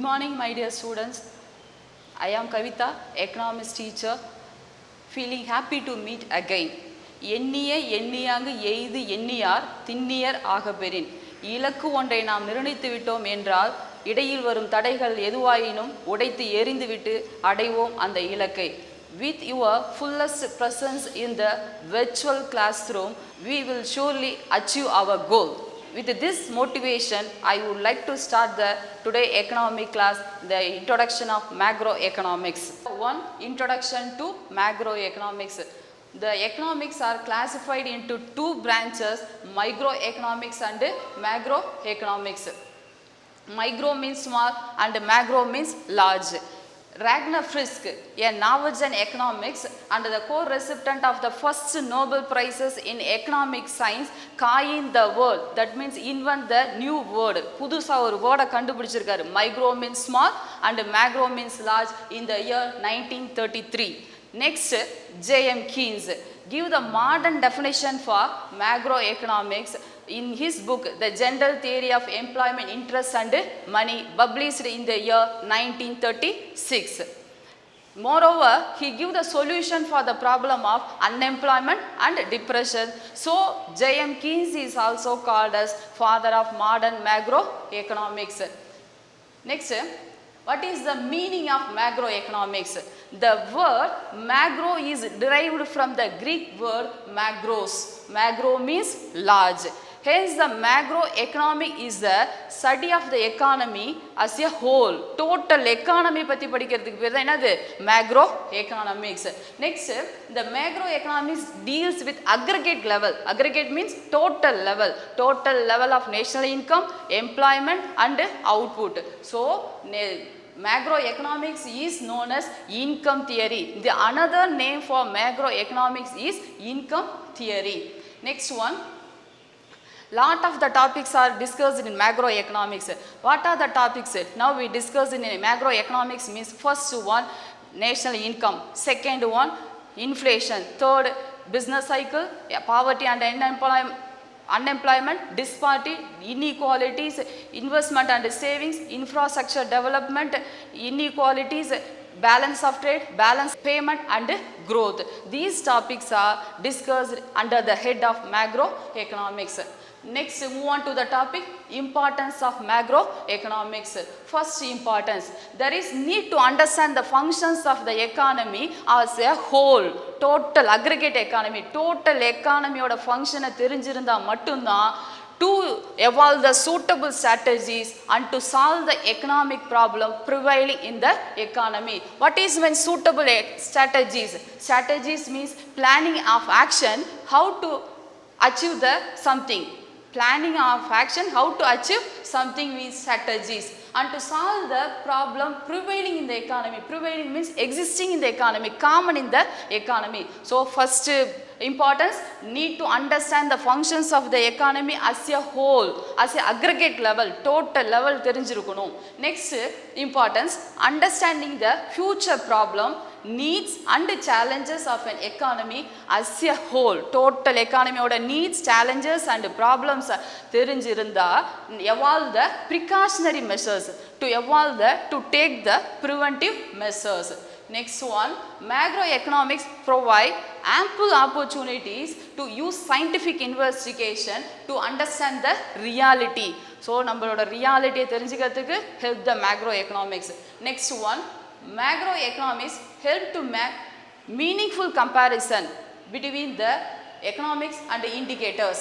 morning, my dear students. I am Kavita, economics teacher, feeling happy to meet again. எண்ணிய எண்ணியாங்கு எய்து எண்ணியார் திண்ணியர் ஆகப்பெறின். இலக்கு ஒன்றை நாம் நிர்ணயித்து விட்டோம் என்றால் இடையில் வரும் தடைகள் எதுவாயினும் உடைத்து எறிந்துவிட்டு அடைவோம் அந்த இலக்கை. With your fullest presence in the virtual classroom, we will surely achieve our goal. With this motivation, I would like to start the today economic class, the introduction of macroeconomics. One, introduction to macroeconomics. The economics are classified into two branches, microeconomics and macroeconomics. Micro means small and macro means large. Ragnar Frisch, a Norwegian economics and the co-recipient of the first Nobel Prizes in economic science, coined the word, that means invent the new word. புதுசா ஒரு வேர்டை கண்டுபிடிச்சிருக்காரு. Micro means small and macro means large in the year 1933. Next, J.M. Keynes give the modern definition for macroeconomics in his book The General Theory of Employment, Interest and Money, published in the year 1936. Moreover, he give the solution for the problem of unemployment and depression. So, J.M. Keynes is also called as father of modern macroeconomics. Next, what is the meaning of macroeconomics? The word macro is derived from the Greek word magros. Magro means large. Hence, the macroeconomic is the study of the economy as a whole. Total economy பத்தி படிக்கிறதுக்கு பேர் தான் என்னது? Macroeconomics. Next, the macroeconomics deals with aggregate level. Aggregate means total level. Total level of national income, employment and output. So, macroeconomics is known as income theory. The another name for macroeconomics is income theory. Next one. Lot of the topics are discussed in macroeconomics. What are the topics? Now we discuss in macroeconomics means first one, national income. Second one, inflation. Third, business cycle, poverty and unemployment, disparity, inequalities, investment and savings, infrastructure development, inequalities, balance of trade, balance payment and growth. These topics are discussed under the head of macroeconomics. Next, move on to the topic importance of macroeconomics. First importance, there is need to understand the functions of the economy as a whole. Total aggregate economy, total economy oda function தெரிஞ்சிருந்தா மட்டும்தான் to evolve the suitable strategies and to solve the economic problem prevailing in the economy. What is mean suitable strategies? Strategies means planning of action, how to achieve the something. Planning of action, how to achieve something means strategies. And to solve the problem prevailing in the economy. Prevailing means existing in the economy, common in the economy. So, first importance, need to understand the functions of the economy as a whole, as a aggregate level, total level தெரிஞ்சிருக்கணும். Next importance, understanding the future problem, needs and challenges of an economy as a whole. Total economy oda needs, challenges and problems தெரிஞ்சிருந்தா evolve the precautionary measures, to take the preventive measures. Next one, macroeconomics provide ample opportunities to use scientific investigation to understand the reality. So, நம்மளோட reality தெரிஞ்சிக்கிறதுக்கு help the macroeconomics. Next one, macroeconomics help to make meaningful comparison between the economics and the indicators.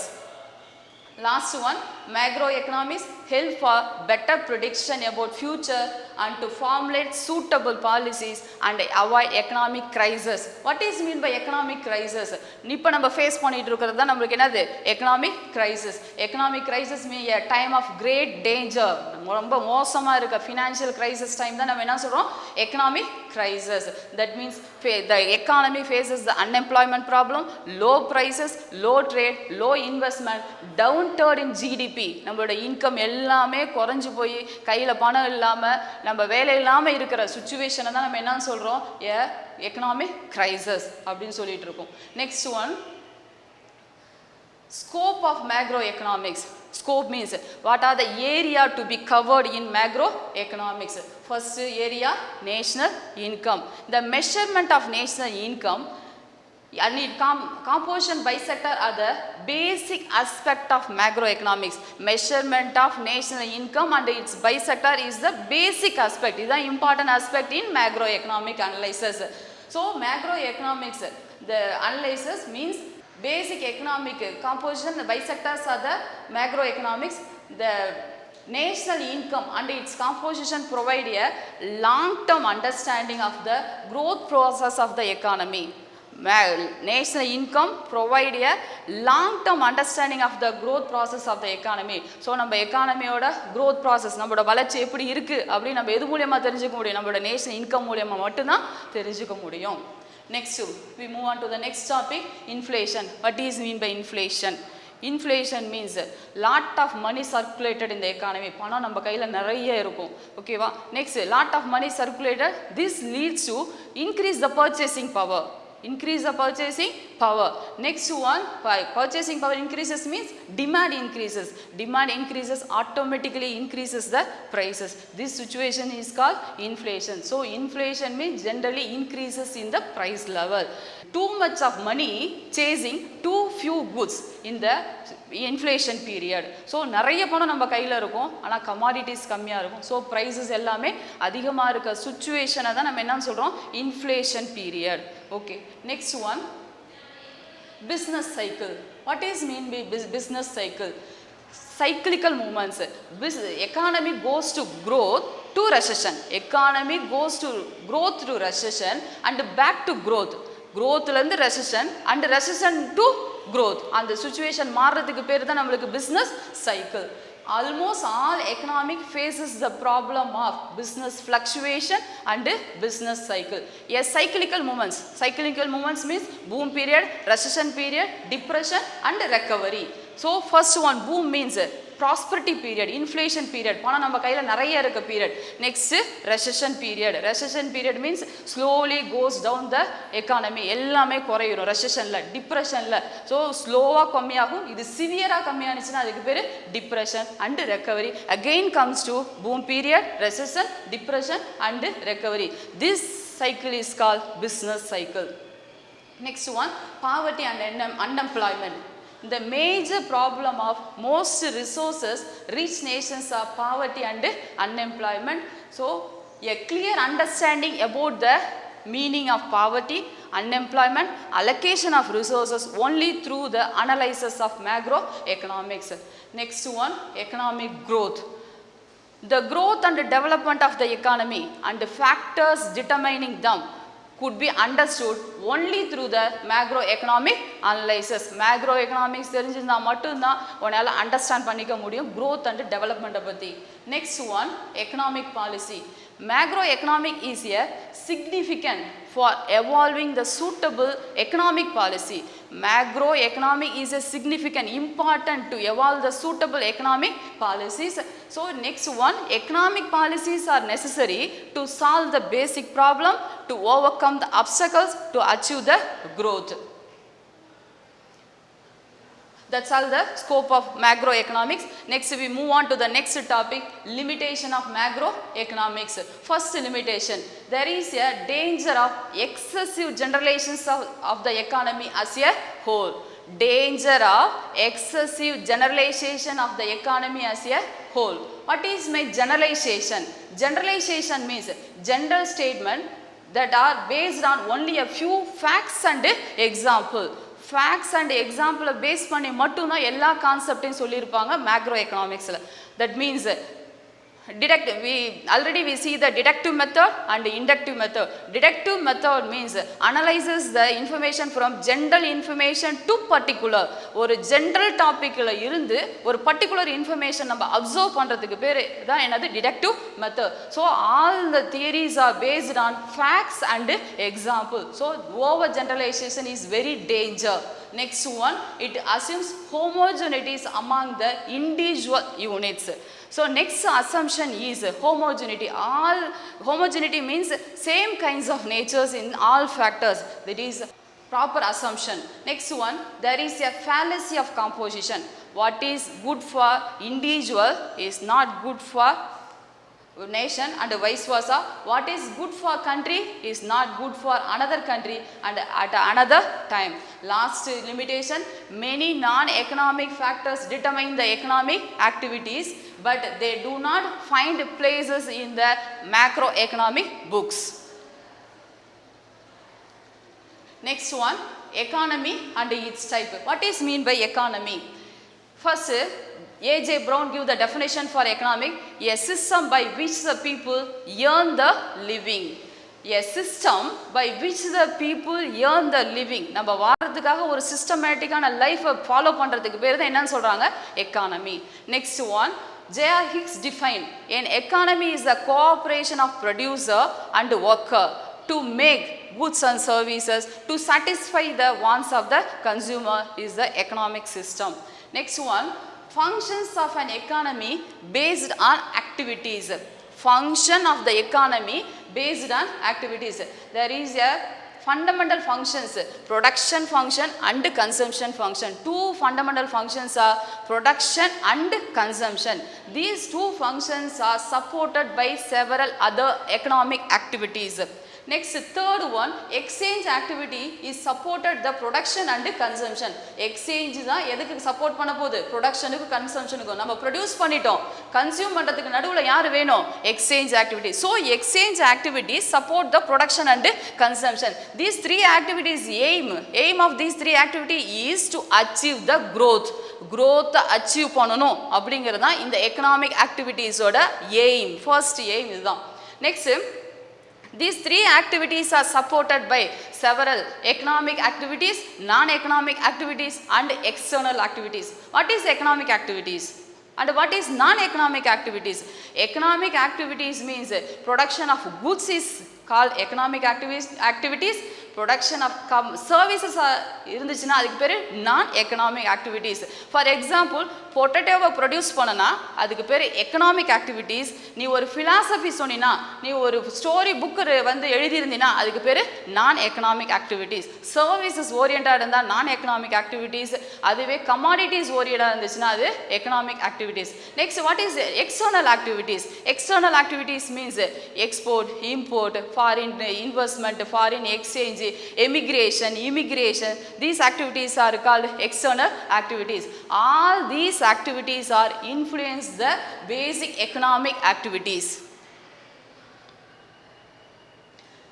Last one, macroeconomics help for better prediction about future and to formulate suitable policies and avoid economic crisis. What is mean by economic crisis? இப்போ நம்ம face பண்ணிட்டு இருக்கிறது தான் நம்மளுக்கு என்னது? economic crisis. Economic crisis mean a time of great danger. ரொம்ப மோசமா இருக்க financial crisis time தான் நம்ம என்ன சொல்றோம்? economic crisis. That means the economy faces the unemployment problem, low prices, low trade, low investment, downturn in GDP. நம்மளோட income எல்லாமே குறைஞ்சு போய் கையில பணம் இல்லாம நம்ம வேலை இல்லாம இருக்கிற சிச்சுவேஷனை தான் நம்ம என்ன சொல்றோம்? எக்கனாமிக் கிரைசிஸ் அப்படின்னு சொல்லிட்டு இருக்கோம். Next one, Scope of macroeconomics. Scope means what are the area to be covered in macroeconomics. First area, national income. The measurement of national income and its composition by sector are the basic aspect of macroeconomics. Measurement of national income and its by sector is the basic aspect. Is the important aspect in macroeconomic analysis. So macroeconomics, the analysis means basic economic composition, the bisectors are the macroeconomics. The national income and its composition provide a long-term understanding of the growth process of the economy. National income provide a long-term understanding of the growth process of the economy. So, நம்ம எக்கானமியோட growth process, நம்மளோட வளர்ச்சி எப்படி இருக்கு அப்படி நம்ம எது மூலமா தெரிஞ்சுக்க முடியும்? நம்மளோட நேஷனல் இன்கம் மூலமா மட்டும் தான் தெரிஞ்சுக்க முடியும். Next, we move on to the next topic, inflation. What is mean by inflation? Inflation means lot of money circulated in the economy. பணம் நம்ம கையில நிறைய இருக்கும். ஓகேவா? Next, lot of money circulated. This leads to increase the purchasing power. Increase the purchasing power. Next one, purchasing power increases means demand increases. Demand increases automatically increases the prices. This situation is called inflation. So inflation means generally increases in the price level. Too much of money chasing too few goods in the inflation period. So நிறைய பணம் நம்ம கையில இருக்கும், ஆனா commodities கம்மியா இருக்கும். So prices எல்லாமே அதிகமா இருக்க சுச்சுவேஷனை தான் நம்ம என்ன சொல்றோம்? Inflation period. Okay. Next one, business cycle. What is mean by business cycle? Cyclical movements. Economy goes to growth to recession. Economy goes to growth to recession and back to growth. Growth லந்து recession and recession to growth. And the situation மாறதுக்கு பேர் தான் நம்மளுக்கு business cycle. Almost all economic faces the problem of business fluctuation and business cycle. Yes, cyclical movements. Cyclical movements means boom period, recession period, depression and recovery. So first one, boom means prosperity period, inflation period, பணம் நம்ம கையில நிறைய இருக்க period. Next, recession period. Recession period means slowly goes down the economy. எல்லாமே குறையும் recessionல, depressionல. So slowவா கம்மியாகும். இது சிவியரா கம்மியானுச்சுனா அதுக்கு பேரு depression and recovery. Again comes to boom period, recession, depression and recovery. This cycle is called business cycle. Next one, poverty and unemployment. The major problem of most resources rich nations are poverty and unemployment. So a clear understanding about the meaning of poverty, unemployment, allocation of resources only through the analysis of macroeconomics. Next one, economic growth. The growth and development of the economy and the factors determining them could be understood only through the macroeconomic analysis. Macroeconomics தெரிஞ்சிருந்தா மட்டும் தான் உன்னால understand பண்ணிக்க முடியும் growth and development பத்தி. Next one, economic policy. Macroeconomic is a significant for evolving the suitable economic policy. Macroeconomic is a significant important to evolve the suitable economic policies. So next one, economic policies are necessary to solve the basic problem, to overcome the obstacles, to achieve the growth. That's all the scope of macroeconomics. Next we move on to the next topic, limitation of macroeconomics. First limitation, there is a danger of excessive generalizations of the economy as a whole. Danger of excessive generalization of the economy as a whole. What is my generalization? Generalization means general statement that are based on only a few facts and example. Facts and example base பண்ணி மட்டும் தான் எல்லா கான்செப்ட்டையும் சொல்லியிருப்பாங்க macro எக்கனாமிக்ஸில். That means we see the deductive method and inductive method. Deductive method means analyzes the information from general information to particular. ஒரு general topicல இருந்து ஒரு particular information நம்ம observe பண்றதுக்கு பேரு தான் என்னது deductive method. So all the theories are based on facts and example. So over generalization is very danger. Next one, it assumes homogeneities among the individual units. So next assumption is homogeneity. Homogeneity means same kinds of natures in all factors. That is proper assumption. Next one, there is a fallacy of composition. What is good for individual is not good for nation, and vice versa. What is good for country is not good for another country and at another time. Last limitation, many non-economic factors determine the economic activities, but they do not find places in the macroeconomic books. Next one, economy and its type. What is mean by economy? First, A.J. Brown give the definition for economic: a system by which the people earn the living. A system by which the people earn the living. நம்ம வாரத்துக்காக ஒரு சிஸ்டமேட்டிக்கான லைஃபை follow பண்ணுறதுக்கு பேர் தான் என்னன்னு சொல்கிறாங்க, economy. Next one, J.R. Hicks defined an economy is the cooperation of producer and worker to make goods and services to satisfy the wants of the consumer is the economic system. Next one, functions of an economy based on activities. Function of the economy based on activities. There is a fundamental functions, production function and consumption function. Two fundamental functions are production and consumption. These two functions are supported by several other economic activities. Next, third one, exchange activity is supported the production and consumption. Exchange தான் எதுக்கு support பண்ண போகுது, ப்ரொடக்ஷனுக்கு கன்சம்ஷனுக்கும். நம்ம produce பண்ணிட்டோம், consume பண்ணுறதுக்கு நடுவில் யார் வேணும், exchange activity. So exchange activities support the production and consumption. These three activities aim of these three activity is to achieve the growth achieve பண்ணணும் அப்படிங்கிறது தான் இந்த எக்கனாமிக் ஆக்டிவிட்டீஸோட எய்ம். ஃபர்ஸ்ட் எய்ம் இதுதான். Next, these three activities are supported by several economic activities, non-economic activities and external activities. What is economic activities and what is non-economic activities? Economic activities means production of goods is called economic activities. Production of services இருந்துச்சுன்னா அதுக்கு பேர் நான் economic activities. For example, பொட்டேட்டோவை produce பண்ணனா அதுக்கு பேர் economic activities. நீ ஒரு ஃபிலாசபி சொன்னினா, நீ ஒரு ஸ்டோரி புக்கு வந்து எழுதியிருந்தீங்கன்னா அதுக்கு பேர் நான் எக்கனாமிக் ஆக்டிவிட்டீஸ். சர்வீசஸ் ஓரியன்டாக இருந்தால் நான் எக்கனாமிக் ஆக்டிவிட்டீஸ். அதுவே கமாடிட்டிஸ் ஓரியன்டாக இருந்துச்சுன்னா அது economic activities. Next, what is external activities? External activities means export, import, foreign investment, foreign exchange, emigration, immigration. These activities are called external activities. All these activities are influence the basic economic activities.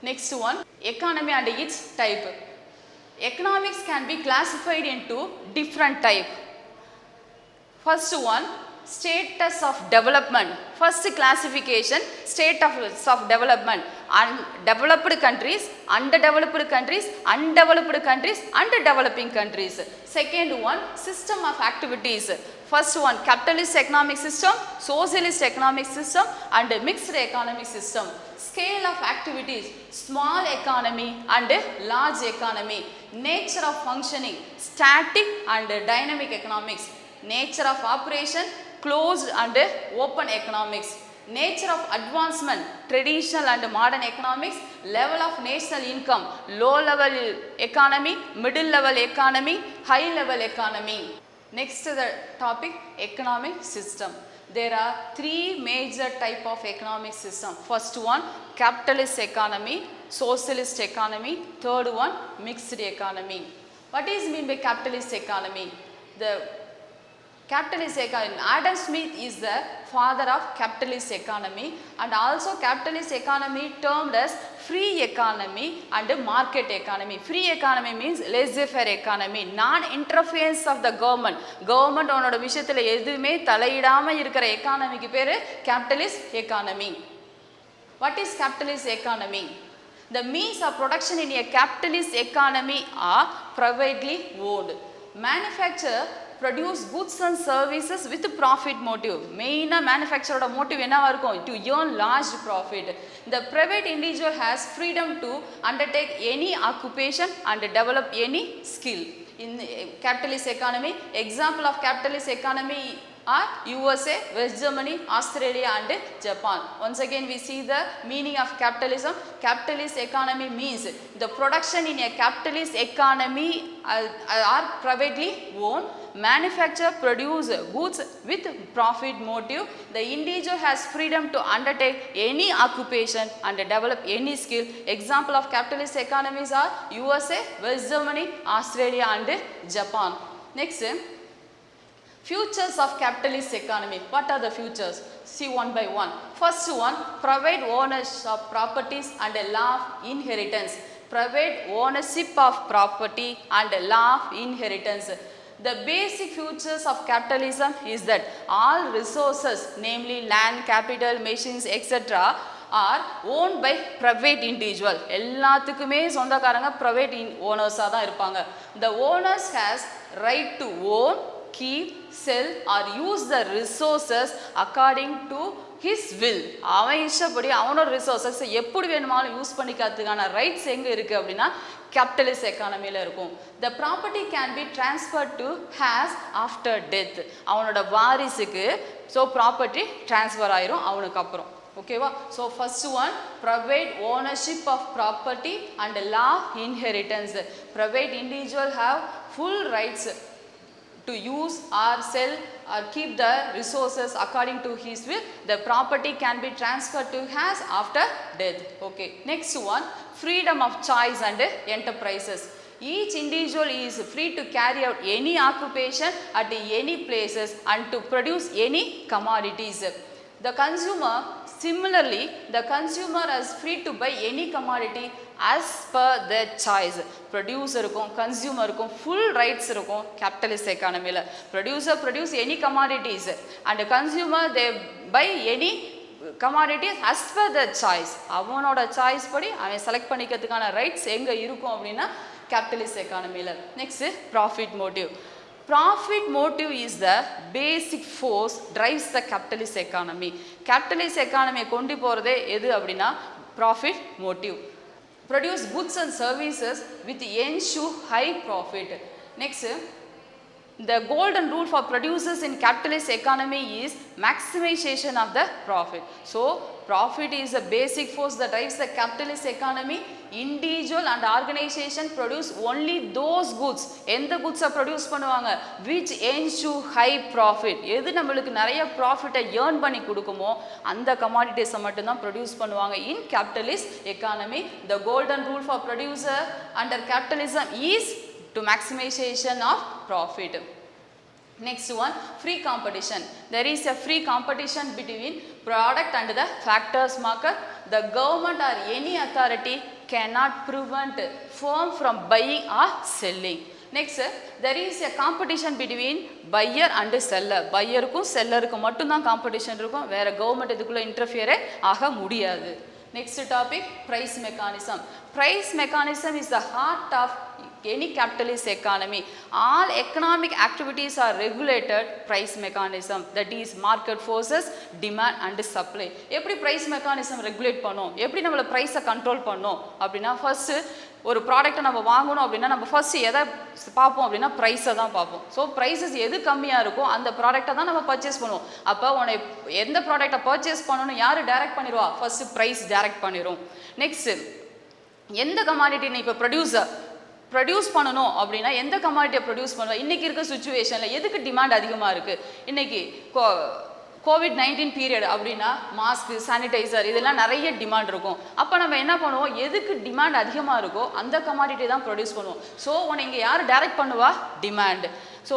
Next one, economy and its type. Economics can be classified into different type. First one, status of development. First classification, status of development. Developed countries, underdeveloped countries, undeveloped countries, and developing countries. Second one, system of activities. First one, capitalist economic system, socialist economic system, and mixed economic system. Scale of activities, small economy and large economy. Nature of functioning, static and dynamic economics. Nature of operation, closed and open economics. Nature of advancement, traditional and modern economics. Level of national income, low level economy, middle level economy, high level economy. Next the topic, economic system. There are three major type of economic system. First one, capitalist economy, socialist economy. Third one, mixed economy. What is mean by capitalist economy? The capitalist economy, Adam Smith is the father of capitalist economy, and also capitalist economy termed as free economy and market economy. Free economy means laissez-faire economy, non-interference of the government. Government onoda விஷயத்துல எதுவுமே தலையிடாம இருக்கிற எக்கானமிக்கு பேரு capitalist economy. What is capitalist economy? The means of production in a capitalist economy are privately owned. Manufacturer produce goods and services with profit motive. Main manufacturer motive என்னவா இருக்கும்? To earn large profit. The private individual has freedom to undertake any occupation and develop any skill. In capitalist economy, example of capitalist economy are USA, West Germany, Australia and Japan. Once again we see the meaning of capitalism. Capitalist economy means the production in a capitalist economy are privately owned. Manufacture produce goods with profit motive. The individual has freedom to undertake any occupation and develop any skill. Example of capitalist economies are USA, West Germany, Australia and Japan. Next, futures of capitalist economy. What are the futures? See one by one. First one, private ownership of properties and law of inheritance. Private ownership of property and law of inheritance. The basic features of capitalism is that all resources, namely land, capital, machines, etc. are owned by private individual. எல்லாத்துக்குமே சொந்தக்காரங்க private owners தான் இருப்பாங்க. The owners has right to own, keep, sell or use the resources according to his will. அவன் இஷ்டப்படி அவனோட resources எப்படி வேணுமாலும் use பண்ணிக்கிறதுக்கான rights எங்கே இருக்குது அப்படின்னா கேபிட்டலிஸ்ட் எக்கானமியில் இருக்கும். The property can be transferred to has after death. அவனோட வாரிசுக்கு ஸோ ப்ராப்பர்ட்டி ட்ரான்ஸ்ஃபர் ஆயிரும் அவனுக்கு அப்புறம். ஓகேவா? So first one, private ownership of property and law inheritance. Private individual have full rights to use or sell or keep the resources according to his will. The property can be transferred to has after death. Okay. Next one, freedom of choice and enterprises. Each individual is free to carry out any occupation at any places and to produce any commodities. The consumer, similarly, the consumer is free to buy any commodity as per their choice. Producer kum consumer kum full rights irukum capitalist economy la. Producer produce any commodities and the consumer they buy any commodities as per their choice. அவனோட choice படி அவன் select பண்ணிக்கிறதுக்கான rights எங்கே இருக்கும் அப்படின்னா capitalist economy la. Next, profit motive. Profit motive is the basic force drives the capitalist economy. Capitalist economy கொண்டு போறதே எது அப்படின்னா profit motive. Produce goods and services with ensure high profit. Next, the golden rule for producers in capitalist economy is maximization of the profit. So profit is a basic force that drives the capitalist economy. Individual and organization produce only those goods. எந்த goods produce பண்ணுவாங்க which ensure high profit. எது நம்மளுக்கு நிறைய profit earn பண்ணி கொடுக்குமோ அந்த commodities மட்டும் தான் produce பண்ணுவாங்க in capitalist economy. The golden rule for producer under capitalism is to maximization of profit. Next one, free competition. There is a free competition between product and the factors market. The government or any authority cannot prevent firm from buying or selling. Next, there is a competition between buyer and seller. Buyer kum seller kum mattum dhaan competition irukum. Vera government idukulla interfere ஆக முடியாது. Next topic, price mechanism. Price mechanism is the heart of any capitalist economy. All economic activities are regulated price mechanism, that is market forces, demand and supply. எப்படி price mechanism regulate பண்ணோம், எப்படி நம்மள price control பண்ணோம் அப்படின்னா first ஒரு ப்ராடக்ட்டை நம்ம வாங்கணும் அப்படின்னா நம்ம ஃபர்ஸ்ட் எதை பார்ப்போம் அப்படின்னா ப்ரைஸை தான் பார்ப்போம். ஸோ ப்ரைஸஸ் எது கம்மியாக இருக்கோ அந்த ப்ராடக்ட்டை தான் நம்ம பர்ச்சேஸ் பண்ணுவோம். அப்போ உன்னை எந்த ப்ராடக்ட்டை பர்ச்சேஸ் பண்ணணும்னு யார் டைரக்ட் பண்ணிடுவா? ஃபர்ஸ்ட் ப்ரைஸ் டைரக்ட் பண்ணிடும். நெக்ஸ்ட், எந்த கமாடிட்டி நீ இப்போ ப்ரொடியூஸ் பண்ணணும் அப்படின்னா எந்த கமாடிட்டியை ப்ரொடியூஸ் பண்ணுவோம்? இன்றைக்கி இருக்க சுச்சுவேஷனில் எதுக்கு டிமாண்ட் அதிகமாக இருக்குது? இன்றைக்கி COVID-19 பீரியட் அப்படின்னா மாஸ்க்கு, சானிடைசர் இதெல்லாம் நிறைய டிமாண்ட் இருக்கும். அப்போ நம்ம என்ன பண்ணுவோம்? எதுக்கு டிமாண்ட் அதிகமாக இருக்கோ அந்த கமாடிட்டி தான் ப்ரொடியூஸ் பண்ணுவோம். ஸோ உன்னை இங்கே யார் டைரக்ட் பண்ணுவா? Demand. So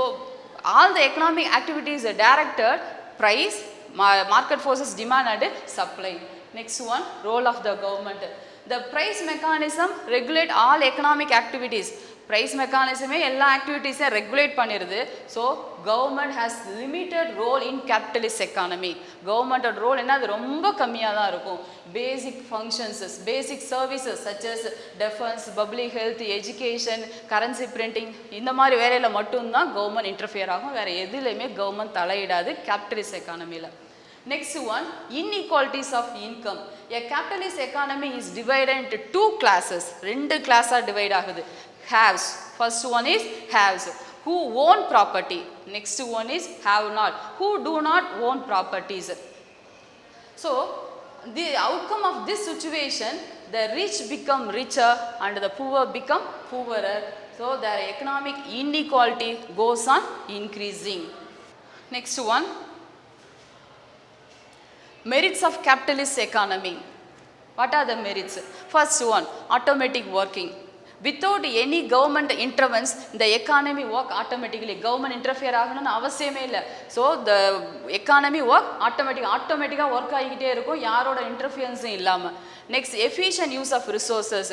all the economic activities directed price, market forces, demand and supply. Next one, role of the government. The price mechanism regulate all economic activities. Price mechanism எல்லா ஆக்டிவிட்டீஸை regulate பண்ணிடுது. So government has limited role in capitalist economy. கவர்மெண்டோட role என்ன? அது ரொம்ப கம்மியாக தான் இருக்கும். Basic functions, basic services such as defence, public health, education, currency printing இந்த மாதிரி வேலையில் மட்டும்தான் கவர்மெண்ட் இன்டர்ஃபியர் ஆகும். வேறு எதுலையுமே கவர்மெண்ட் தலையிடாது கேபிட்டலிஸ்ட் எக்கானமியில். Next one, inequalities of income. A capitalist economy is divided into two classes. ரெண்டு கிளாஸாக டிவைட் ஆகுது. Haves. First one is haves. who own property. Next one is have not, who do not own properties. So the outcome of this situation, the rich become richer and the poor become poorer. So their economic inequality goes on increasing. Next one, merits of capitalist economy. What are the merits? First one, automatic working. Without any government interventions, the economy work automatically. Government interfere ஆகணும்னு அவசியமே இல்லை. So the economy work automatically work ஆகிக்கிட்டே இருக்கும், யாரோட இன்டர்ஃபியரன்ஸும் இல்லாமல். Next, efficient use of resources.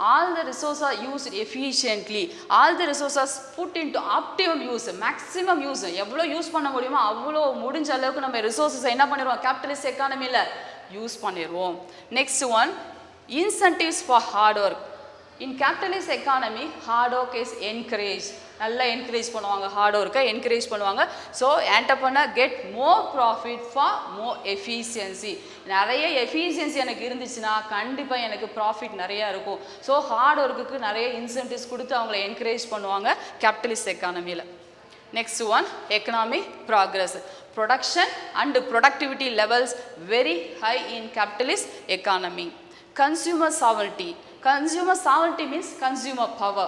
All the resources are used efficiently. All the resources put into optimum use, maximum use. எவ்வளோ use பண்ண முடியுமோ அவ்வளோ முடிஞ்ச அளவுக்கு நம்ம ரிசோர்ஸஸ் என்ன பண்ணிடுவோம், கேபிட்டலிஸ்ட் எக்கானமியில் யூஸ் பண்ணிடுவோம். Next one, incentives for hard work. In capitalist economy, hard work is encouraged. நல்லா என்கரேஜ் பண்ணுவாங்க, ஹார்ட் ஒர்க்கை என்கரேஜ் பண்ணுவாங்க. So entrepreneur get more profit for more efficiency. நிறைய எஃபிஷியன்சி எனக்கு இருந்துச்சுன்னா கண்டிப்பாக எனக்கு ப்ராஃபிட் நிறையா இருக்கும். ஸோ ஹார்ட் ஒர்க்குக்கு நிறைய இன்சென்டிவ்ஸ் கொடுத்து அவங்கள என்கரேஜ் பண்ணுவாங்க கேபிட்டலிஸ்ட் எக்கானமியில். Next one, economic progress. Production and productivity levels very high in capitalist economy. Consumer sovereignty. Consumer sovereignty means consumer power.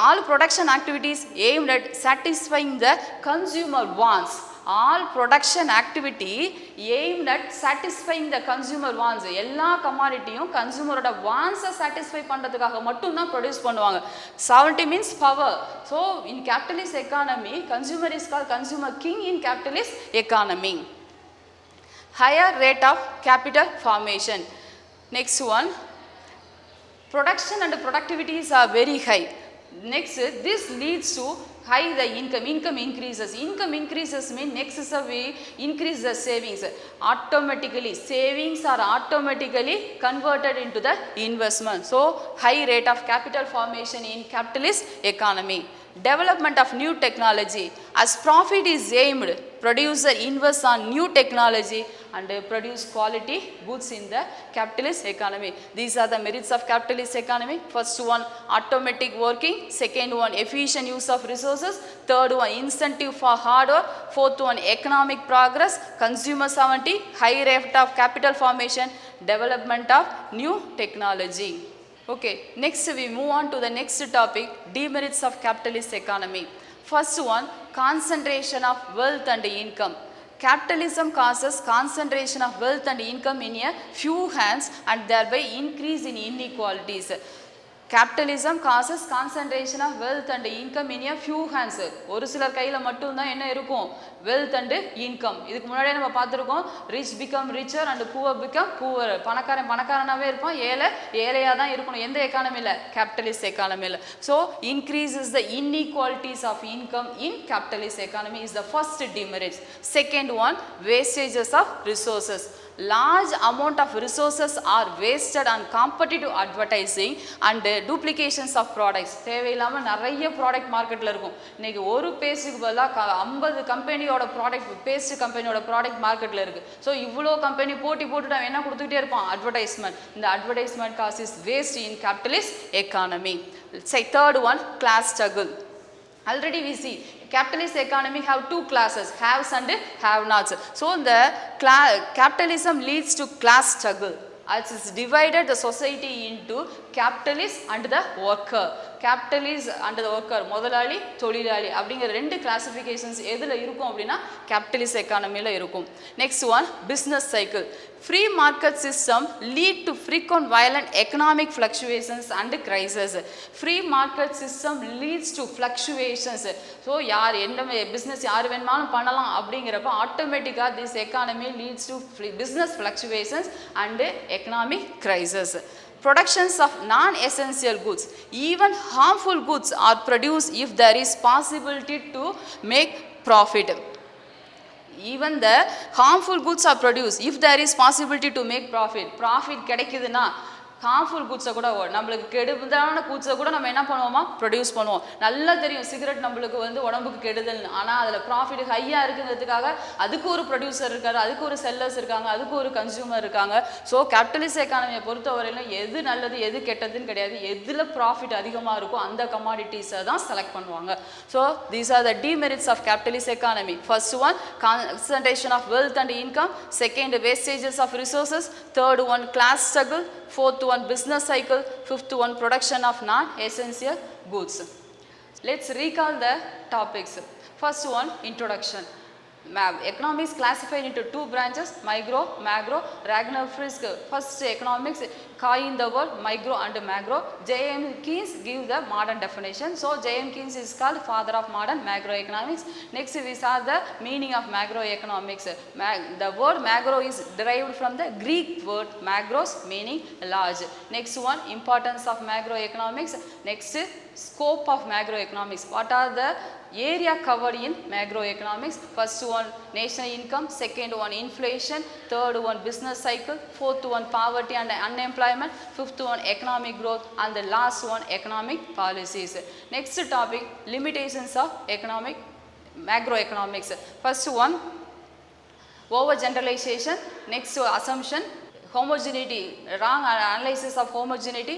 All production activities aimed at satisfying the consumer wants. All production activity aimed at satisfying the consumer wants. எல்லா கமாடிட்டியும் கன்சூமரோட வான்ஸை satisfy பண்ணுறதுக்காக மட்டும்தான் produce பண்ணுவாங்க. Sovereignty means power. So in capitalist economy, consumer is called consumer king in capitalist economy. Higher rate of capital formation. Next one, production and productivities are very high. Next, this leads to high the income increases. Income increases mean next is we increase the savings. Automatically savings are automatically converted into the investment. So high rate of capital formation in capitalist economy. Development of new technology. As profit is aimed, producer invests on new technology and produce quality goods in the capitalist economy. These are the merits of capitalist economy. First one, automatic working. Second one, efficient use of resources. Third one, incentive for hard work. Fourth one, economic progress. Consumer sovereignty. High rate of capital formation. Development of new technology. Okay, next we move on to the next topic, demerits of capitalist economy. First one, concentration of wealth and income. Capitalism causes concentration of wealth and income in a few hands and thereby increase in inequalities. Capitalism causes concentration of wealth and income in a few hands. ஒரு சிலர் கையில் மட்டும்தான் என்ன இருக்கும், wealth and income. இதுக்கு முன்னாடியே நம்ம பார்த்துருக்கோம், rich become richer and poor become poorer. பணக்காரன் பணக்காரனாகவே இருப்பான், ஏழை ஏழையாக தான் இருக்கணும். எந்த எக்கானமியில், கேபிட்டலிஸ்ட் எக்கானமியில். So increases the inequalities of income in capitalist economy is the first demerit. Second one, wastages of resources. Large amount of resources are wasted on competitive advertising and duplications of products. தேவையில்லாமல் நிறைய product மார்க்கெட்டில் இருக்கும். இன்றைக்கி ஒரு பேஸ்ட்டுக்கு பதிலாக 50 கம்பெனியோட product, paste கம்பெனியோட product மார்க்கெட்டில் இருக்குது. ஸோ இவ்வளோ கம்பெனி போட்டி போட்டுட்டு அவன் என்ன கொடுத்துக்கிட்டே இருப்பான், அட்வர்டைஸ்மெண்ட். இந்த advertisement cost is waste in capitalist economy. Third one, class struggle. Already we see capitalist economy have two classes, haves and have-nots. So the capitalism leads to class struggle. It is divided the society into capitalist and the worker. Capitalist and the worker, முதலாளி தொழிலாளி அப்படிங்கிற ரெண்டு classifications எதில் இருக்கும் அப்படின்னா capitalist எக்கானமியில் இருக்கும். Next one, business cycle. Free market system lead to frequent violent economic fluctuations and crises. Free market system leads to fluctuations. So யார் என்ன பிஸ்னஸ் யார் வேணுமாலும் பண்ணலாம் அப்படிங்கிறப்ப ஆட்டோமேட்டிக்காக this economy leads to business fluctuations and economic crisis. Productions of non-essential goods. Even harmful goods are produced if there is possibility to make profit. Even the harmful goods are produced if there is possibility to make profit. Profit கிடைக்குதுன்னா harmful goods கூட நம்மளுக்கு கெடுதலான goods கூட நம்ம என்ன பண்ணுவோமா produce பண்ணுவோம். நல்லா தெரியும் சிகரெட் நம்மளுக்கு வந்து உடம்புக்கு கெடுதல், ஆனால் அதில் ப்ராஃபிட் ஹையாக இருக்குங்கிறதுக்காக அதுக்கு ஒரு ப்ரொடியூசர் இருக்காரு, அதுக்கு ஒரு செல்லர்ஸ் இருக்காங்க, அதுக்கு ஒரு கன்சியூமர் இருக்காங்க. ஸோ கேபிட்டலிஸ்ட் எக்கானமியை பொறுத்தவரையிலும் எது நல்லது எது கெட்டதுன்னு கிடையாது, எதில் ப்ராஃபிட் அதிகமாக இருக்கோ அந்த கமாடிட்டிஸை தான் செலக்ட் பண்ணுவாங்க. So these are the demerits of capitalist economy. First one concentration of wealth and income, second wastages of resources, third one class struggle, fourth one business cycle, fifth one production of non-essential goods. Let's recall the topics. First one, introduction. Economics classified into two branches, micro, macro. Ragnar Frisch first economics coined the word micro and macro. J.M. Keynes give the modern definition. So J.M. Keynes is called father of modern macroeconomics. Next we saw the meaning of macroeconomics. The word macro is derived from the Greek word macros, meaning large. Next one, importance of macroeconomics. Next, scope of macroeconomics. What are the area covered in macroeconomics? First one, national income. Second one, inflation. Third one, business cycle. Fourth one, poverty and unemployment. Fifth one, economic growth. And the last one, economic policies. Next topic, limitations of macroeconomics. First one, overgeneralization. Next, assumption. Homogeneity, wrong analysis of homogeneity,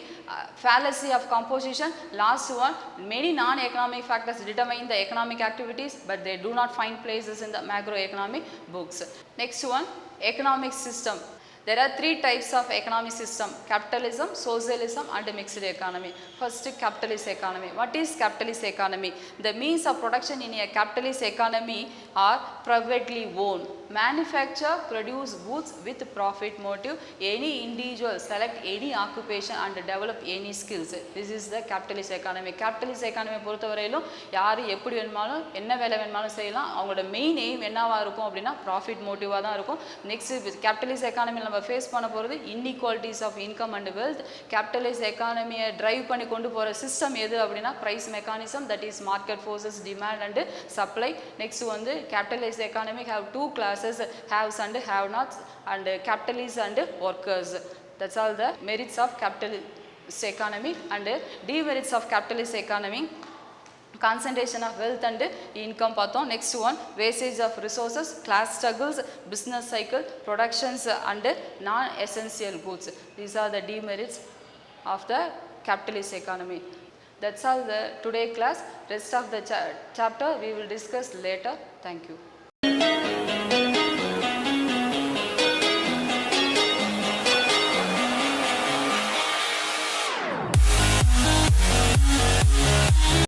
fallacy of composition. Last one, many non-economic factors determine the economic activities, but they do not find places in the macroeconomic books. Next one, economic system. There are three types of economic system: capitalism, socialism and mixed economy. First, capitalist economy. What is capitalist economy? The means of production in a capitalist economy are privately owned. Manufacture, produce goods with profit motive. Any individual select any occupation and develop any skills. This is the capitalist economy. Capitalist economy பொறுத்தவரையிலும் யார் எப்படி வேணுமாலும் என்ன வேலை வேணுமாலும் செய்யலாம். அவங்களோட main aim என்னவா இருக்கும் அப்படின்னா ப்ராஃபிட் மோட்டிவாக தான் இருக்கும். நெக்ஸ்ட் கேபிட்டலிஸ்ட் எக்கானமியில் நம்ம ஃபேஸ் பண்ண போகிறது inequalities of income and wealth. Capitalist எக்கானமியை டிரைவ் பண்ணி கொண்டு போகிற சிஸ்டம் எது அப்படின்னா price mechanism, that is market forces, demand and supply. Next வந்து capitalist economy have two classes, haves and have nots, and capitalists and workers. That's all the merits of capitalist economy. And demerits of capitalist economy: concentration of wealth and income பார்த்தோம். Next one, wastage of resources, class struggles, business cycle, productions and non-essential goods. These are the demerits of the capitalist economy. That's all the today class. Rest of the chapter we will discuss later. Thank you.